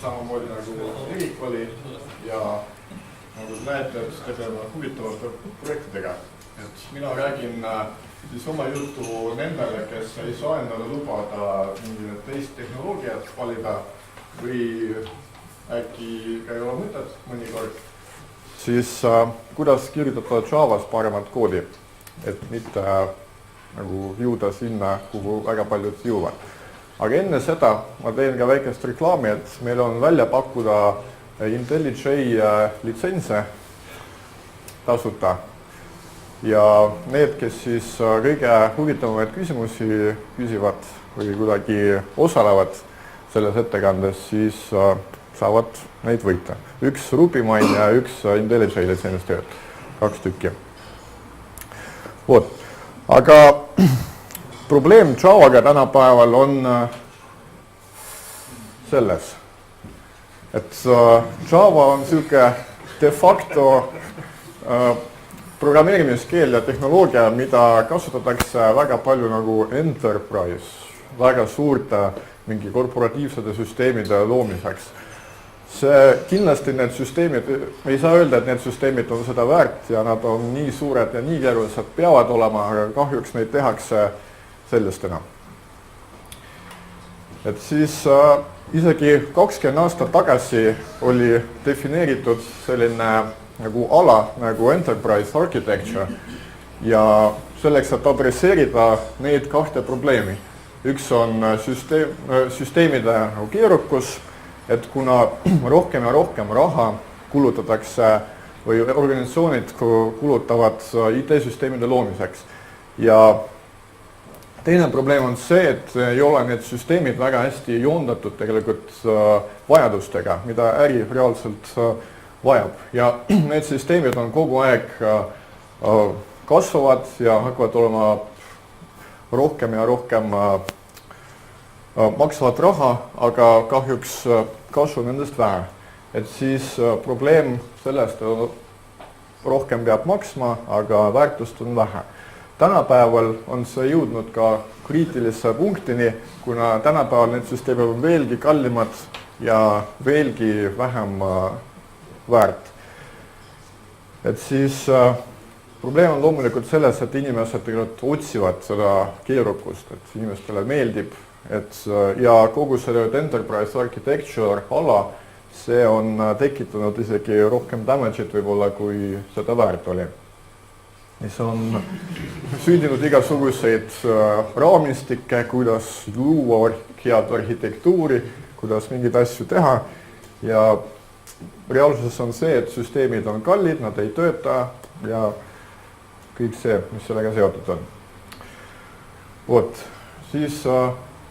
samamoodi nagu Erik oli ja nagu näete, et tegeleme huvitavate projektidega. Et mina räägin siis oma juttu nendele, kes ei saa endale lubada mingit teist tehnoloogiat valida või äkki ka ei ole mõtet mõnikord. Siis kuidas kirjutada Javas paremat koodi, et mitte nagu jõuda sinna, kuhu väga paljud jõuavad. Aga enne seda ma teen ka väikest reklaami, et meil on välja pakkuda IntelliJ litsentse tasuta. Ja need, kes siis kõige huvitavamaid küsimusi küsivad või kuidagi osalevad selles ettekandes, siis saavad neid võita. Üks Rupimine ja üks IntelliJ litsents tööd, 2 tükki. Aga probleem Javaga tänapäeval on selles, et Java on selline de facto programmeerimiskeel ja tehnoloogia, mida kasutatakse väga palju nagu enterprise, väga suurte mingi korporatiivsete süsteemide loomiseks. Kindlasti need süsteemid, me ei saa öelda, et need süsteemid on seda väärt ja nad on nii suured ja nii keerulised peavad olema, aga kahjuks neid tehakse sellistena. Et siis isegi 20 aastat tagasi oli defineeritud selline nagu ala, nagu enterprise architecture ja selleks, et adresseerida neid 2 probleemi. Üks on süsteemide nagu keerukus, et kuna rohkem ja rohkem raha kulutatakse või organisatsioonid kulutavad IT-süsteemide loomiseks. Ja teine probleem on see, et ei ole need süsteemid väga hästi joondatud tegelikult vajadustega, mida äri reaalselt vajab. Ja need süsteemid on kogu aeg kasvavad ja hakkavad olema rohkem ja rohkem maksavad raha, aga kahjuks kasu nendest vähe. Et siis probleem sellest rohkem peab maksma, aga väärtust on vähe. Tänapäeval on see jõudnud ka kriitilisse punktini, kuna tänapäeval need süsteemid on veelgi kallimad ja veelgi vähem väärt. Et siis probleem on loomulikult selles, et inimesed tegelikult otsivad seda keerukust, et inimestele meeldib, ja kogu selle enterprise architecture ala, see on tekitanud isegi rohkem damage'it võib-olla, kui seda väärt oli. See on sündinud igasuguseid raamistikke, kuidas luua head arhitektuuri, kuidas mingeid asju teha ja reaalsuses on see, et süsteemid on kallid, nad ei tööta ja kõik see, mis sellega seotud on. Siis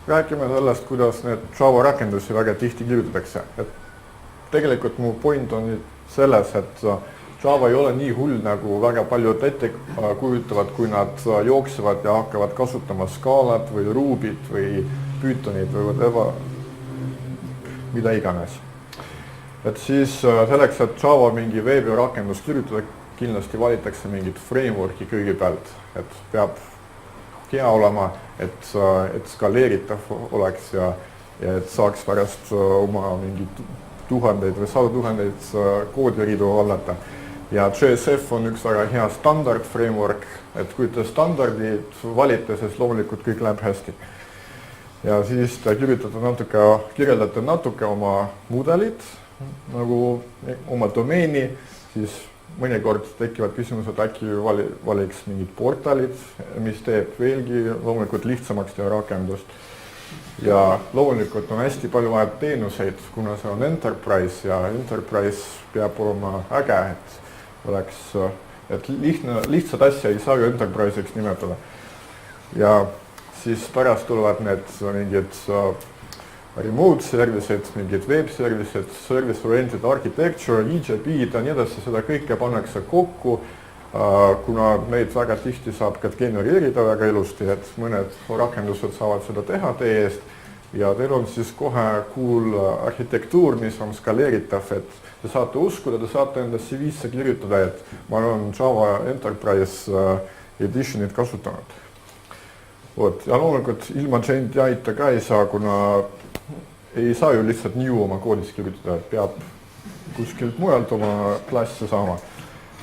räägime sellest, kuidas need Java rakendusi väga tihti kirjutatakse. Et tegelikult mu point on selles, et Java ei ole nii hull, nagu väga paljud ette kujutavad, kui nad jooksevad ja hakkavad kasutama skaalat või Rubyt või Pythonit või mida iganes. Et siis selleks, et Java mingi veebirakendus kirjutada, kindlasti valitakse mingit frameworki kõigepealt, et peab hea olema, et skaleeritav oleks ja et saaks pärast oma mingid tuhandeid või 100 000 koodiridu vallata. Ja JSF on üks väga hea standard framework, et kui te standardid valite, siis loomulikult kõik läheb hästi. Ja siis te kirjeldate natuke oma mudelit, nagu oma domeeni, siis mõnikord tekivad küsimused, äkki valiks mingid portalid, mis teeb veelgi loomulikult lihtsamaks teha rakendust. Ja loomulikult on hästi palju vaja teenuseid, kuna see on enterprise ja enterprise peab olema äge, et lihtsad asja ei saa ju enterprise'iks nimetada. Ja siis pärast tulevad need mingid remote serviced, mingid web serviced, service-oriented architecture, EJP-d ja nii edasi, seda kõike pannakse kokku, kuna neid väga tihti saab ka genereerida väga ilusti, et mõned rakendused saavad seda teha teie eest ja teil on siis kohe cool arhitektuur, mis on skaleeritav, et te saate uskuda, te saate enda CV-sse kirjutada, et ma olen Java Enterprise Editionit kasutanud. Ja loomulikult ilma JNTI-ta ka ei saa, kuna ei saa ju lihtsalt new oma koodis kirjutada, et peab kuskilt mujalt oma klasse saama.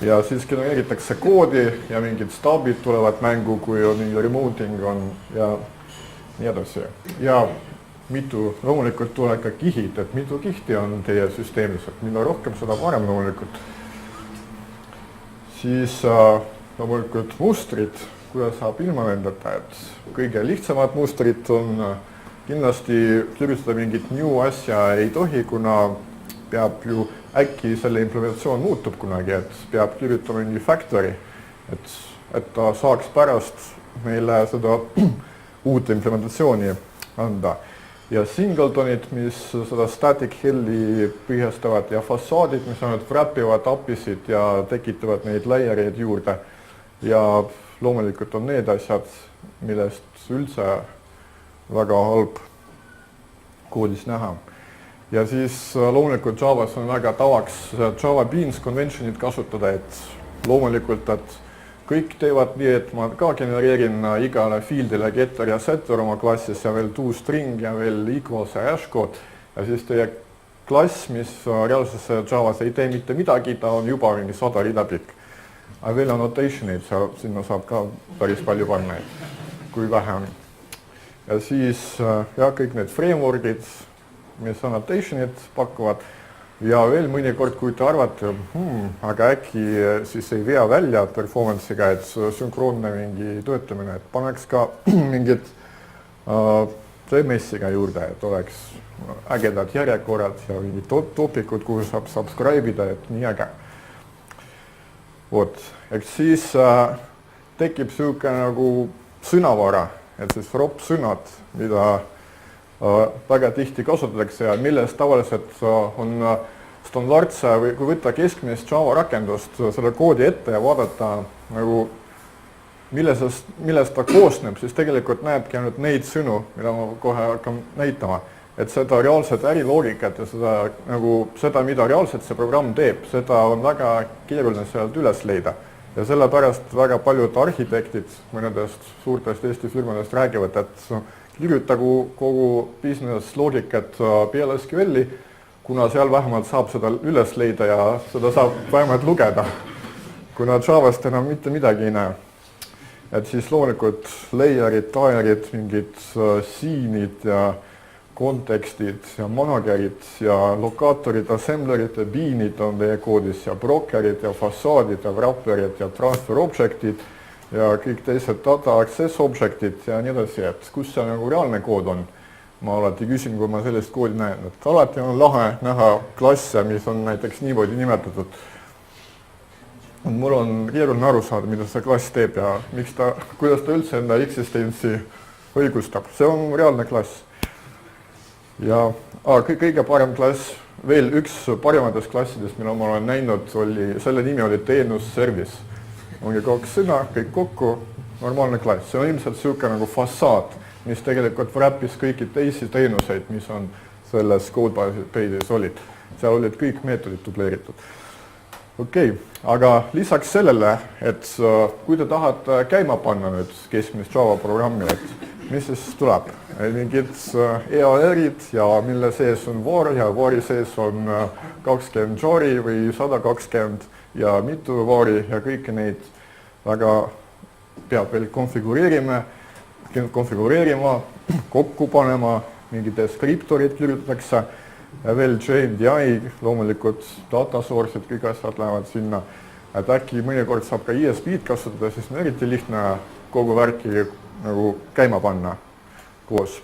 Ja siis genereeritakse koodi ja mingid staabid tulevad mängu, kui on mingi remoting on ja nii edasi. Ja loomulikult tuleb ka kihid, et mitu kihti on teie süsteemis, et mida rohkem, seda parem loomulikult. Siis loomulikult mustrid, kuidas saab ilma nendeta, et kõige lihtsamad mustrid on kindlasti kirjutada mingit new asja ei tohi, kuna peab ju äkki selle implementatsioon muutub kunagi, et peab kirjutama mingi factory, et ta saaks pärast meile seda uut implementatsiooni anda. Ja singletonid, mis seda static helli põhjastavad ja fassaadid, mis on wrappivad apisid ja tekitavad neid layereid juurde. Ja loomulikult on need asjad, millest üldse väga halb koodis näha. Ja siis loomulikult Javas on väga tavaks Java Beans conventionid kasutada, et loomulikult, et kõik teevad nii, et ma ka genereerin igale fieldile getter ja setter oma klassis ja veel toString ja veel equals ja hashcode. Ja siis teie klass, mis reaalses Javas ei tee mitte midagi, ta on juba mingi 100 rida pikk. Aga veel annotationid, sinna saab ka päris palju panna, kui vähe on. Ja siis kõik need frameworkid, mis annotationid pakuvad. Ja veel mõnikord, kui te arvate, aga äkki siis ei vea välja performance'iga, et sünkroonne mingi töötamine, et paneks ka mingid CMS-iga juurde, et oleks ägedad järjekorrad ja mingid topikud, kuhu saab subscribe ida, et nii äge. Eks siis tekib siuke nagu sõnavara, et siis ROP-sõnad, mida väga tihti kasutatakse ja millest tavaliselt on standardse või kui võtta keskmist Java rakendust selle koodi ette ja vaadata, nagu, millest ta koosneb, siis tegelikult näebki ainult neid sõnu, mida ma kohe hakkan näitama. Et seda reaalset äriloogikat ja seda, mida reaalselt see programm teeb, seda on väga keeruline sealt üles leida. Ja sellepärast väga paljud arhitektid mõnedest suurtest Eesti firmadest räägivad, et kirjutagu kogu business loogikat peale SQL-i, kuna seal vähemalt saab seda üles leida ja seda saab vähemalt lugeda, kuna Javast enam mitte midagi ei näe. Et siis loomulikult layerid, tierid, mingid siinid ja kontekstid ja managerid ja lokaatorid, assemblerid ja beanid on teie koodis ja brokerid ja fassaadid ja wrapperid ja transfer objectid ja kõik teised data access objectid ja nii edasi, et kus see nagu reaalne kood on. Ma alati küsin, kui ma sellist koodi näen, et alati on lahe näha klasse, mis on näiteks niimoodi nimetatud. Mul on keeruline aru saada, mida see klass teeb ja kuidas ta üldse enda eksistentsi õigustab. See on reaalne klass. Ja kõige parem klass, veel üks parimatest klassidest, mida ma olen näinud, selle nimi oli teenus service. Ongi 2 sõna, kõik kokku, normaalne klass. See on ilmselt siuke nagu fassaad, mis tegelikult wrappis kõiki teisi teenuseid, mis on selles codebase'is olid. Seal olid kõik meetodid dubleeritud. Okei, aga lisaks sellele, et kui te tahate käima panna nüüd keskmist Java programmi, et mis siis tuleb? Mingid EAR-id ja mille sees on var ja vari sees on 20 jari või 120 ja mitu vari ja kõiki neid väga peab veel konfigureerima, kokku panema, mingid deskriptorid kirjutatakse ja veel JNDI, loomulikult data source'id, kõik asjad lähevad sinna. Et äkki mõnikord saab ka ESP-d kasutada, siis on eriti lihtne kogu värki nagu käima panna koos.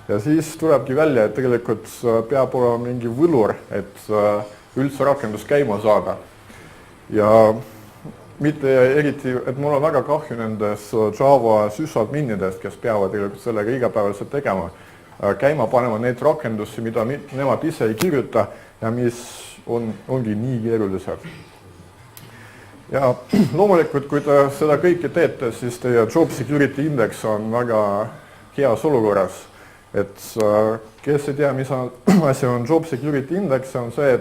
Ja siis tulebki välja, et tegelikult peab olema mingi võlur, et üldse rakendus käima saada. Ja mitte eriti, et mul on väga kahju nendes Java sysadminidest, kes peavad tegelikult sellega igapäevaselt tegema, käima panema neid rakendusi, mida nemad ise ei kirjuta ja mis ongi nii keerulised. Ja loomulikult, kui te seda kõike teete, siis teie job security index on väga heas olukorras. Et kes ei tea, mis asi on job security index, on see,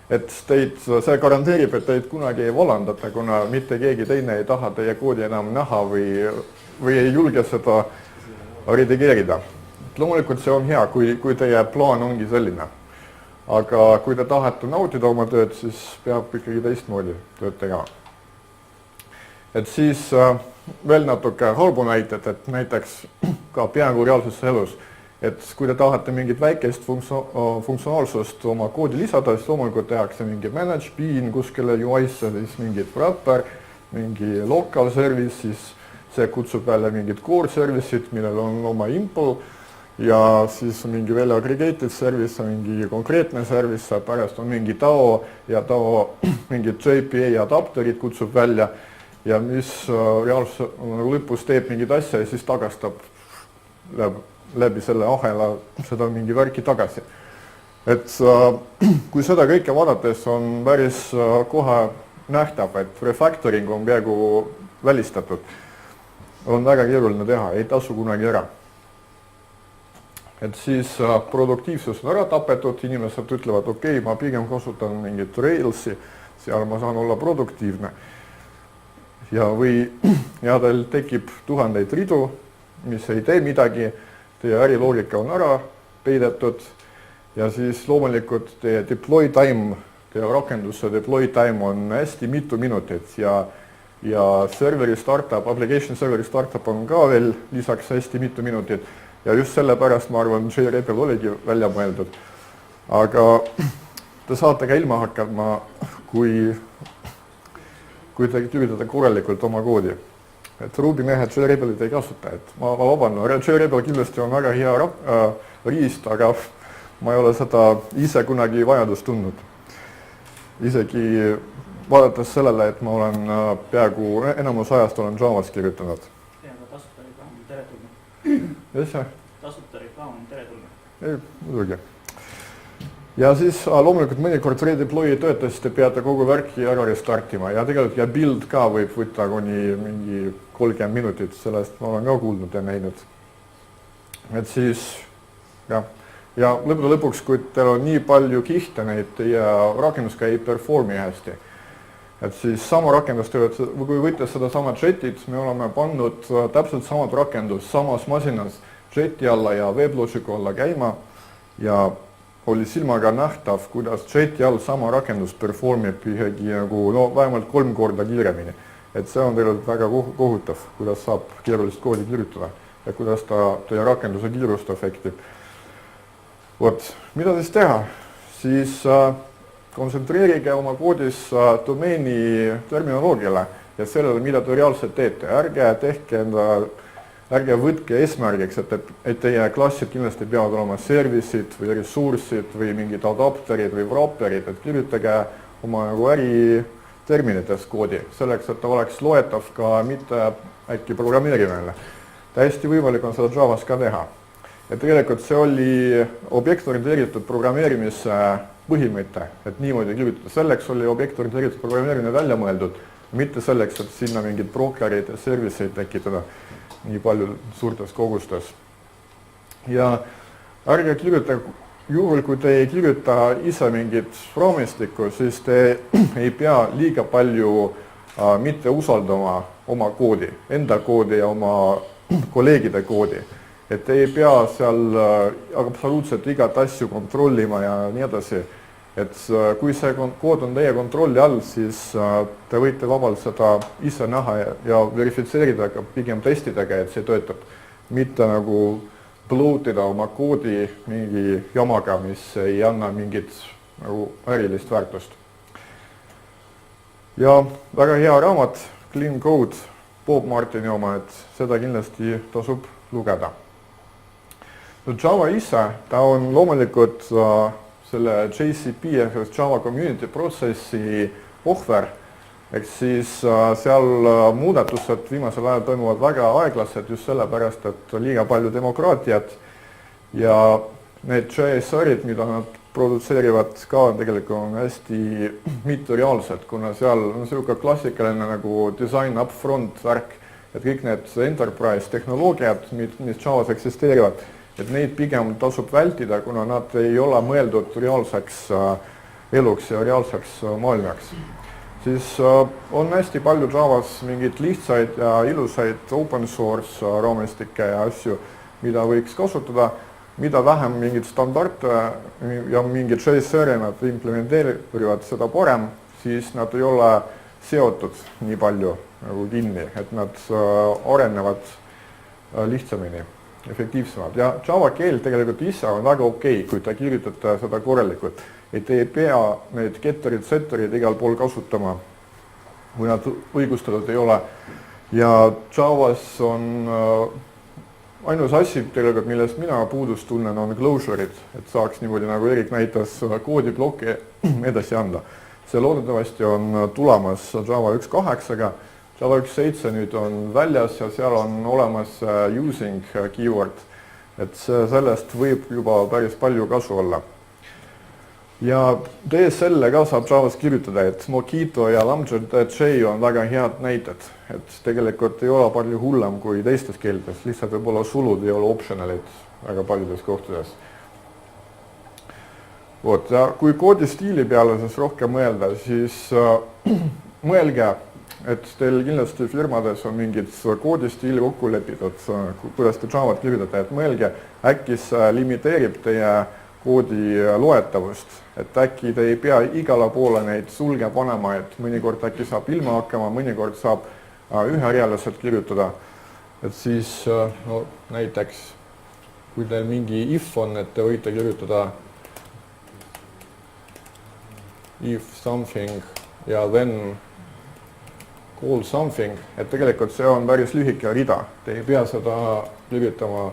et see garanteerib, et teid kunagi ei vallandata, kuna mitte keegi teine ei taha teie koodi enam näha või ei julge seda redigeerida. loomulikult see on hea, kui teie plaan ongi selline. Aga kui te tahate nautida oma tööd, siis peab ikkagi teistmoodi tööd tegema. Et siis veel natuke halbu näited, et näiteks ka peaaegu reaalses elus, et kui te tahate mingit väikest funktsionaalsust oma koodi lisada, siis loomulikult tehakse mingi manage bean kuskile UI-sse, siis mingit wrapper, mingi local service, siis see kutsub välja mingid core service'id, millel on oma impl ja siis mingi veel aggregated service, mingi konkreetne service, pärast on mingi DAO ja DAO mingid JPA adapterid kutsub välja ja mis reaalsus lõpus teeb mingid asja ja siis tagastab läbi selle ahela seda mingi värki tagasi. Et kui seda kõike vaadates on päris kohe nähtav, et refactoring on peaaegu välistatud. On väga keeruline teha, ei tasu kunagi ära. Et siis produktiivsus on ära tapetud, inimesed ütlevad, okei, ma pigem kasutan mingit Railsi, seal ma saan olla produktiivne. Ja teil tekib tuhandeid ridu, mis ei tee midagi, teie äriloogika on ära peidetud ja siis loomulikult teie deploy time, teie rakenduse deploy time on hästi mitu minutit ja serveri startup, application serveri startup on ka veel lisaks hästi mitu minutit ja just sellepärast ma arvan, JRePL oligi välja mõeldud. Aga te saate ka ilma hakkama, kui te kirjutate korralikult oma koodi. Et Ruby mehed JRePLit ei kasuta, et ma vabandan, JRePL kindlasti on väga hea riist, aga ma ei ole seda ise kunagi vajadust tundnud. Isegi vaadates sellele, et ma olen peaaegu enamus ajast olen Javas kirjutanud. Ja tasuta reklaam on teretulnud. Mis see? Tasuta reklaam on teretulnud. Ei, muidugi. Ja siis loomulikult mõnikord redeploy töötas, te peate kogu värki ära restartima ja tegelikult ja build ka võib võtta kuni mingi 30 minutit, sellest ma olen ka kuulnud ja näinud. Et siis, ja lõpuks, kui teil on nii palju kihte neid ja rakendus ka ei performi hästi, et siis sama rakendus tööd, kui võttes seda sama Jetit, me oleme pannud täpselt samad rakendus samas masinas Jeti alla ja WebLogicu alla käima ja oli silmaga nähtav, kuidas Jeti all sama rakendus performib ikkagi vähemalt 3 korda kiiremini. Et see on tegelikult väga kohutav, kuidas saab keerulist koodi kirjutada ja kuidas ta teie rakenduse kiirust efektib. Vot, mida siis teha? Siis kontsentreerige oma koodis domeeni terminoloogiale ja sellele, mida te reaalselt teete. Ärge võtke eesmärgiks, et teie klassid kindlasti peavad olema service'id või ressurssid või mingid adapterid või wrapperid, et kirjutage oma äriterminites koodi, selleks, et ta oleks loetav ka mitte äkki programmeerimine. Täiesti võimalik on seda Javas ka teha. Ja tegelikult see oli objektorienteeritud programmeerimise põhimõte, et niimoodi kirjutada. Selleks oli objektorienteeritud programmeerimine välja mõeldud, mitte selleks, et sinna mingid brokerid ja service'id tekitada nii palju suurtes kogustes. Ja ärge kirjuta, juhul kui te ei kirjuta ise mingit raamistikku, siis te ei pea liiga palju mitte usaldama oma koodi, enda koodi ja oma kolleegide koodi. Et ei pea seal absoluutselt igat asju kontrollima ja nii edasi. Et kui see kood on teie kontrolli all, siis te võite vabalt seda ise näha ja verifitseerida, aga pigem testidega, et see töötab. Mitte nagu bloatida oma koodi mingi jamaga, mis ei anna mingit ärilist väärtust. Ja väga hea raamat, Clean Code, Bob Martini oma, et seda kindlasti tasub lugeda. Java ise, ta on loomulikult selle JCP ehk Java Community protsessi ohver, ehk siis seal muudatused viimasel ajal toimuvad väga aeglased just sellepärast, et liiga palju demokraatiat ja need JSR-id, mida nad produtseerivad ka tegelikult on hästi mittereaalsed, kuna seal on selline klassikaline nagu design upfront värk, et kõik need enterprise tehnoloogiad, mis Javas eksisteerivad, et neid pigem tasub vältida, kuna nad ei ole mõeldud reaalseks eluks ja reaalseks maailmaks. Siis on hästi palju Javas mingid lihtsaid ja ilusaid open source raamistikke ja asju, mida võiks kasutada, mida vähem mingid standarde ja mingid JSR-i nad implementeerivad, seda parem, siis nad ei ole seotud nii palju nagu kinni, et nad arenevad lihtsamini, efektiivsemalt. Ja Java keel tegelikult ise on väga okei, kui te kirjutate seda korralikult. Et ei pea need getterid, setterid igal pool kasutama, kui nad õigustatud ei ole. Ja Javas on ainus asi tegelikult, millest mina puudust tunnen, on closure'id, et saaks niimoodi, nagu Erik näitas, koodibloki edasi anda. See loodetavasti on tulemas Java 1.8-ga. Java 1.7 nüüd on väljas ja seal on olemas using keyword, et sellest võib juba päris palju kasu olla. Ja DSL ka saab Javas kirjutada, et Mockito ja Lambda.j on väga head näited, et tegelikult ei ole palju hullem kui teistes keeltes, lihtsalt võib-olla sulud ei ole optionalid väga paljudes kohtades. Vot, ja kui koodistiili peale siis rohkem mõelda, siis mõelge, et teil kindlasti firmades on mingid koodistiili kokku lepitud, kuidas te Javat kirjutate, et mõelge, äkki see limiteerib teie koodi loetavust, et äkki te ei pea igale poole neid sulge panema, et mõnikord äkki saab ilma hakkama, mõnikord saab üherealiselt kirjutada. Et siis no, näiteks, kui teil mingi if on, et te võite kirjutada if something ja then call something, et tegelikult see on päris lühike rida. Te ei pea seda kirjutama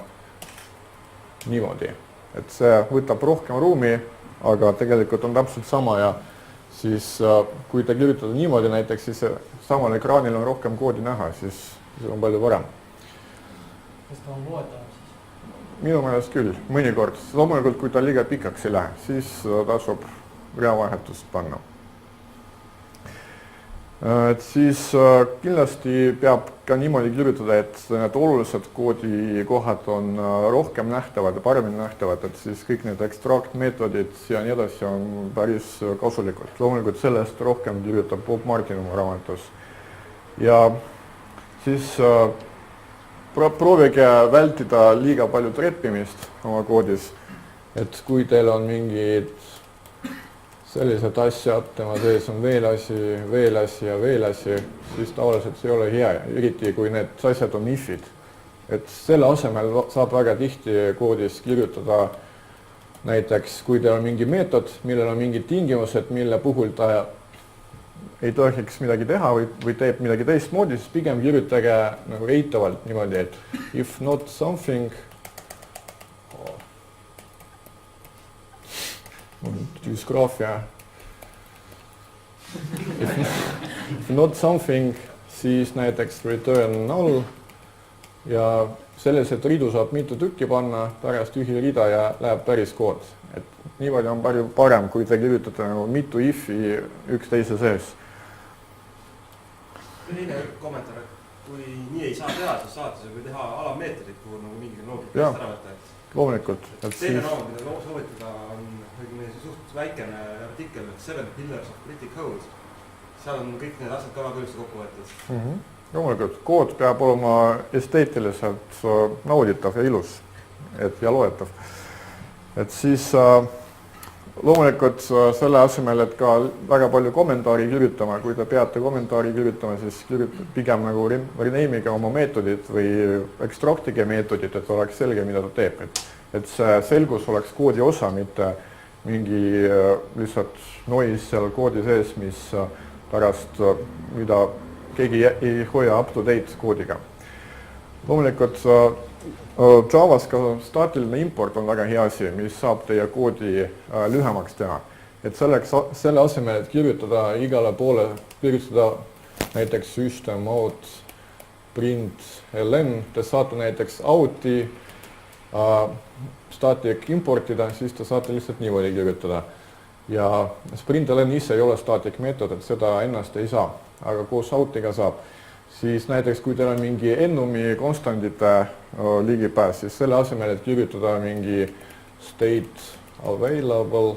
niimoodi, et see võtab rohkem ruumi, aga tegelikult on täpselt sama ja siis kui te kirjutate niimoodi näiteks, siis samal ekraanil on rohkem koodi näha, siis on palju parem. Kas ta on loetav siis? Minu meelest küll, mõnikord. Loomulikult, kui ta liiga pikaks ei lähe, siis tasub reavahetust panna. Et siis kindlasti peab ka niimoodi kirjutada, et need olulised koodikohad on rohkem nähtavad ja paremini nähtavad, et siis kõik need extract meetodid ja nii edasi on päris kasulikud. Loomulikult sellest rohkem kirjutab Bob Martin oma raamatus. Ja siis proovige vältida liiga palju treppimist oma koodis, et kui teil on mingid sellised asjad, tema sees on veel asi ja veel asi, siis tavaliselt see ei ole hea, eriti kui need asjad on ifid. Et selle asemel saab väga tihti koodis kirjutada näiteks, kui teil on mingi meetod, millel on mingid tingimused, mille puhul ta ei tohiks midagi teha või teeb midagi teistmoodi, siis pigem kirjutage nagu eitavalt niimoodi, et if not something düsgraafia. If not something, siis näiteks return null ja sellised ridu saab mitu tükki panna, pärast ühi rida ja läheb päris kood. Et niimoodi on palju parem, kui te kirjutate nagu mitu if'i üksteise sees. Teine kommentaar, et kui nii ei saa teha, siis saate see teha alammeetodid, kuhu nagu mingi loogika ära võtta. Loomulikult. Teine raamat, mida soovitada, on suht väikene artikkel, 7 Pillars of Pretty Code. Seal on kõik need asjad ka väga üldse kokku võetud. Loomulikult, kood peab olema esteetiliselt nauditav ja ilus ja loetav. Et siis loomulikult selle asemel, et ka väga palju kommentaari kirjutama, kui te peate kommentaari kirjutama, siis pigem nagu rename'iga oma meetodid või extractige meetodid, et oleks selge, mida ta teeb. Et see selgus oleks koodi osa, mitte mingi lihtsalt noise seal koodi sees, mis pärast, mida keegi ei hoia up to date koodiga. Loomulikult Javas ka staatiline import on väga hea asi, mis saab teie koodi lühemaks teha. Et selle asemel, et kirjutada igale poole, kirjutada näiteks system out print ln, te saate näiteks out'i static importida, siis te saate lihtsalt niimoodi kirjutada. Ja println ise ei ole static meetod, et seda ennast ei saa, aga koos out'iga saab. Siis näiteks, kui teil on mingi ennumi konstantide ligipääs, siis selle asemel, et kirjutada mingi state available,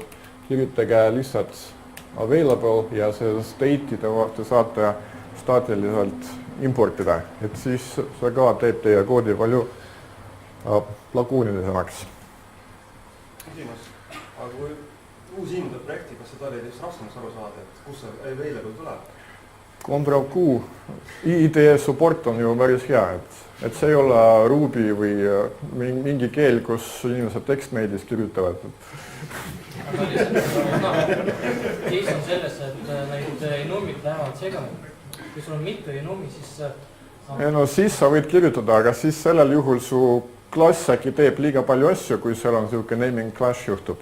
kirjutage lihtsalt available ja see state'i te saate staatiliselt importida, et siis see ka teeb teie koodi palju laguunilisemaks. küsimus, aga kui uus inimene projekti, kas seda oli just raskemas aru saada, et kus see available tuleb? Ctrl-Q, IDE support on ju päris hea, et see ei ole Ruby või mingi keel, kus inimesed tekstmeidis kirjutavad. Aga lihtsalt, case on selles, et neid enumid lähevad segama. Kui sul on mitu enumi, siis... No siis sa võid kirjutada, aga siis sellel juhul su klass äkki teeb liiga palju asju, kui seal on selline naming clash juhtub.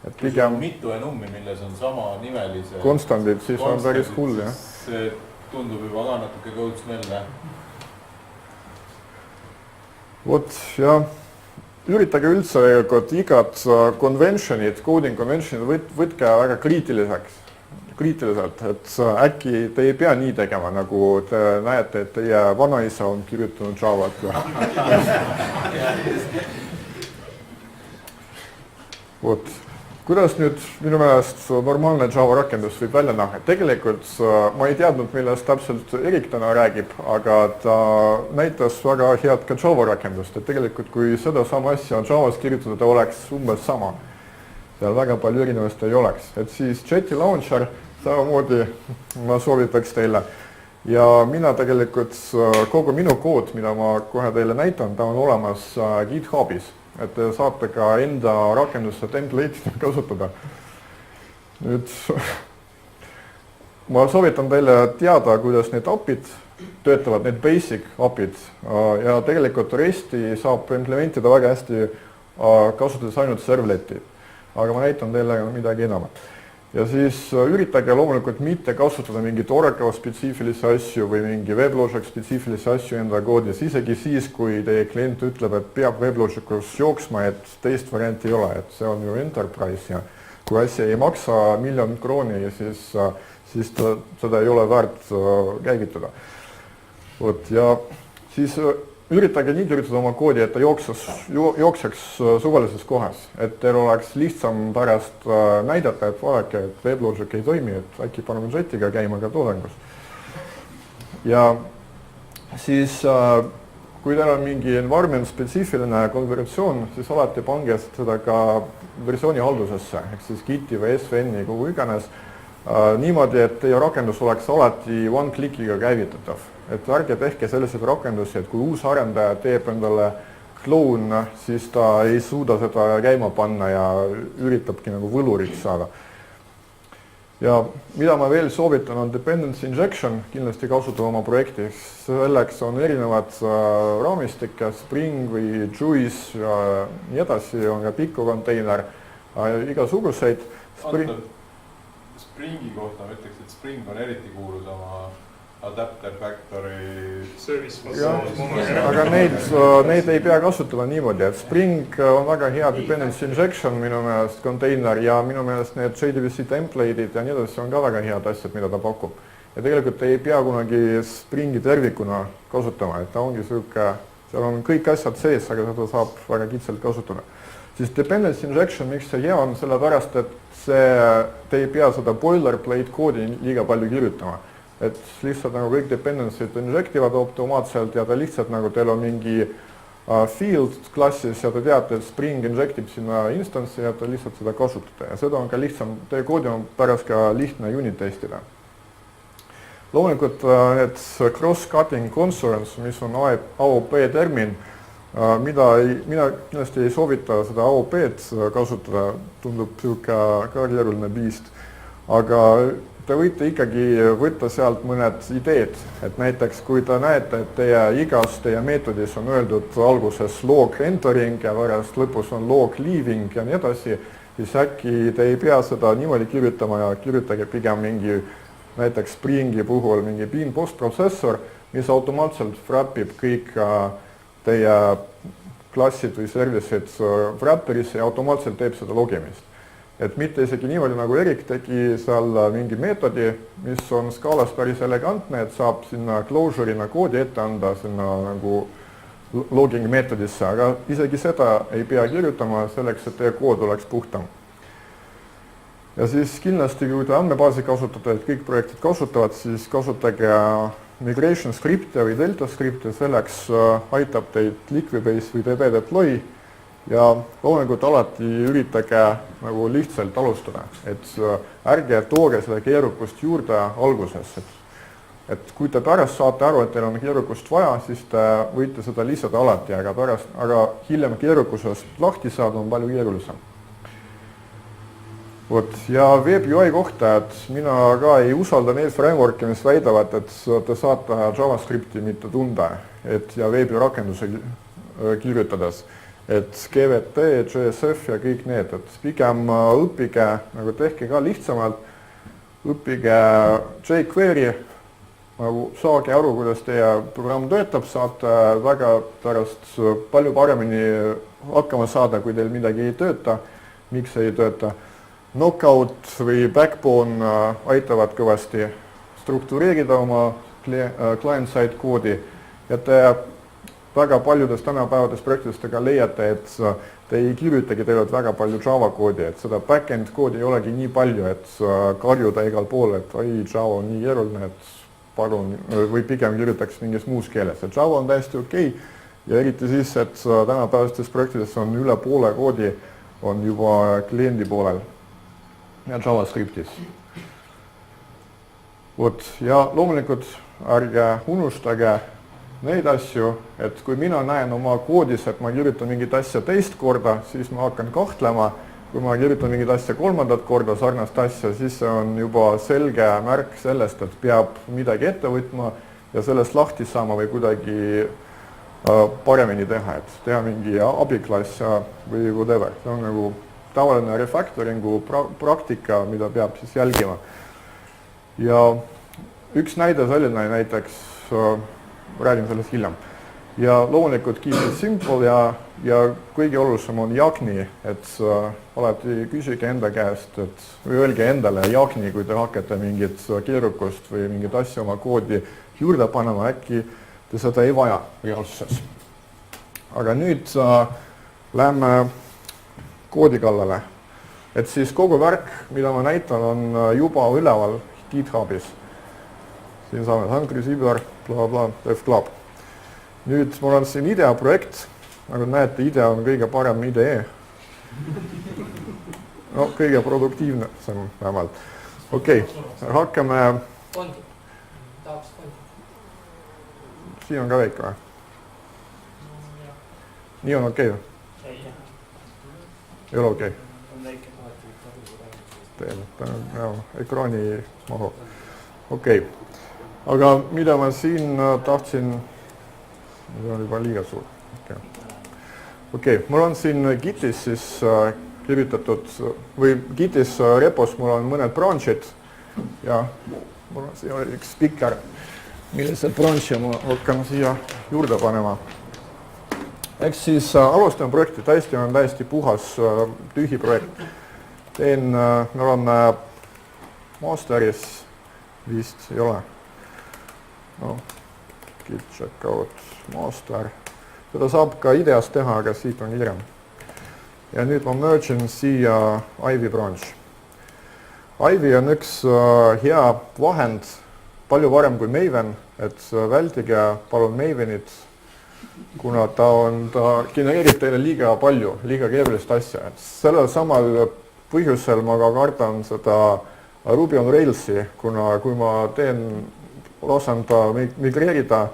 Et kui sul on mitu enummi, milles on sama nimelise konstandid, siis on päris hull, jah. See tundub juba ka natuke code-smell. Vot, ja üritage üldse igat conventionid, coding conventionid võtke väga kriitiliselt, et äkki te ei pea nii tegema, nagu te näete, et teie vanaisa on kirjutanud Javat. Vot. Kuidas nüüd minu meelest normaalne Java rakendus võib välja näha? Tegelikult ma ei teadnud, millest täpselt Erik täna räägib, aga ta näitas väga head ka Java rakendust, et tegelikult kui seda sama asja Javas kirjutada, ta oleks umbes sama. Seal väga palju erinevust ei oleks. Et siis Jetty Launcher samamoodi ma soovitaks teile. Ja mina tegelikult kogu minu kood, mida ma kohe teile näitan, ta on olemas GitHubis. Et te saate ka enda rakendusse template'id kasutada. Nüüd ma soovitan teile teada, kuidas need API-d töötavad, need basic API-d. Ja tegelikult REST-i saab implementida väga hästi kasutades ainult servleti. Aga ma näitan teile midagi enamat. Ja siis üritage loomulikult mitte kasutada mingit Oracle spetsiifilisi asju või mingi WebLogic spetsiifilisi asju enda koodis, isegi siis, kui teie klient ütleb, et peab WebLogicus jooksma, et teist varianti ei ole, et see on ju enterprise ja kui asja ei maksa $1 000 000, siis seda ei ole väärt käivitada. Ja siis üritage nii kirjutada oma koodi, et ta jookseks suvalises kohas, et teil oleks lihtsam pärast näidata, et vaadake, et WebLogic ei toimi, et äkki paneme Jettiga käima ka toodangus. Ja siis, kui teil on mingi environment spetsiifiline konfiguratsioon, siis alati pange seda ka versioonihaldusesse, ehk siis Giti või SVN-i, kuhu iganes, niimoodi, et teie rakendus oleks alati one-clickiga käivitatav. Et ärge tehke selliseid rakendusi, et kui uus arendaja teeb endale kloon, siis ta ei suuda seda käima panna ja üritabki nagu võluriks saada. Ja mida ma veel soovitan on dependency injection, kindlasti kasutada oma projektis. Selleks on erinevad raamistikke, Spring või Juice ja nii edasi, on ka Pico konteiner, igasuguseid. Springi kohta ma ütleks, et Spring on eriti kuulus oma adapter factory service. Aga neid ei pea kasutada niimoodi, et Spring on väga hea dependency injection minu meelest konteiner ja minu meelest need JDBC template'id ja nii edasi on ka väga head asjad, mida ta pakub. Ja tegelikult ei pea kunagi Springi tervikuna kasutama, et ta ongi selline, seal on kõik asjad sees, aga seda saab väga kitsalt kasutada. Siis dependency injection, miks see hea on, sellepärast, et te ei pea seda boilerplate koodi liiga palju kirjutama. Et lihtsalt nagu kõik dependency'd injektivad automaatselt ja ta lihtsalt nagu teil on mingi field klassis ja te teate, et Spring injektib sinna instance'i ja te lihtsalt seda kasutate. Ja seda on ka lihtsam, teie koodi on pärast ka lihtne unit testida. Loomulikult need cross-cutting concerns, mis on AOP termin, mina kindlasti ei soovita seda AOP-d kasutada, tundub ka keeruline beast, aga te võite ikkagi võtta sealt mõned ideed, et näiteks kui te näete, et igas teie meetodis on öeldud alguses log entering ja pärast lõpus on log leaving ja nii edasi, siis äkki te ei pea seda niimoodi kirjutama ja kirjutage pigem mingi näiteks Springi puhul mingi bean postprotsessor, mis automaatselt wrapib kõik teie klassid või service'id wrapperisse ja automaatselt teeb seda logimist. Et mitte isegi niimoodi, nagu Erik tegi seal mingi meetodi, mis on skaalas päris elegantne, et saab sinna closure'ina koodi ette anda sinna nagu logging meetodisse, aga isegi seda ei pea kirjutama selleks, et teie kood oleks puhtam. Ja siis kindlasti, kui te andmebaasi kasutate, et kõik projektid kasutavad, siis kasutage migration script'e või delta script'e, selleks aitab teid Liquibase või DB deploy ja loomulikult alati üritage nagu lihtsalt alustada, et ärge tooge seda keerukust juurde alguses, et kui te pärast saate aru, et teil on keerukust vaja, siis te võite seda lisada alati, aga hiljem keerukusest lahti saada on palju keerulisem. Ja Web UI kohta, et mina ka ei usalda neid framework'e, mis väidavad, et te saate JavaScripti mitte tunda ja veebi rakenduse kirjutades, et GWT, JSF ja kõik need, et pigem õppige, nagu tehke ka lihtsamalt, õppige jQuery, saage aru, kuidas teie programm töötab, saate väga pärast palju paremini hakkama saada, kui teil midagi ei tööta, miks ei tööta. Knockout või Backbone aitavad kõvasti struktureerida oma client-side koodi ja te väga paljudes tänapäevades projektidestega leiate, et te ei kirjutagi tegelikult väga palju Java koodi, et seda back-end koodi ei olegi nii palju, et karjuda igal pool, et oi, Java on nii keeruline, et palun, või pigem kirjutaks mingis muus keeles, et Java on täiesti okei ja eriti siis, et tänapäevastes projektides on üle poole koodi on juba kliendi poolel ja JavaScriptis. Ja loomulikult ärge unustage neid asju, et kui mina näen oma koodis, et ma kirjutan mingit asja teist korda, siis ma hakkan kahtlema. Kui ma kirjutan mingit asja kolmandat korda sarnast asja, siis see on juba selge märk sellest, et peab midagi ette võtma ja sellest lahti saama või kuidagi paremini teha, et teha mingi abiklass või whatever. See on nagu tavaline refactoringu praktika, mida peab siis jälgima. Ja üks näide selline näiteks, räägin sellest hiljem. Ja loomulikult keep it simple ja kõige olulisem on Yagni, et alati küsige enda käest, või öelge endale Yagni, kui te hakkate mingit keerukust või mingit asja oma koodi juurde panema, äkki te seda ei vaja reaalsuses. Aga nüüd läheme koodi kallale. Et siis kogu värk, mida ma näitan, on juba üleval GitHubis. Siin saame Hungry Zebra, bla bla, DevClub. Nüüd mul on siin IDEA projekt, nagu näete, IDEA on kõige parem IDE. No, kõige produktiivsem vähemalt. Okei, hakkame... Fondi. Tahaks fondi. Siin on ka väike või? Nii on okei või? Ei ole okei? On väike. Ekraani mahu. Okei. Aga mida ma siin tahtsin... See on juba liiga suur. Okei, mul on siin Gitis siis kirjutatud, või Gitis repos mul on mõned branchid ja mul on siin üks spikker, millise branchi ma hakkan siia juurde panema. Eks siis alustan projekti, täiesti puhas tühi projekt. Me oleme masteris, vist ei ole. No, git checkout master. Seda saab ka IDEAs teha, aga siit on kiirem. Ja nüüd ma mergin siia Ivy branch. Ivy on üks hea vahend, palju varem kui Maven, et vältige palun Mavenit, kuna ta genereerib teile liiga palju, liiga keerulist asja. Sellel samal põhjusel ma ka kardan seda Ruby on Railsi, kuna kui ma lasen ta migreerida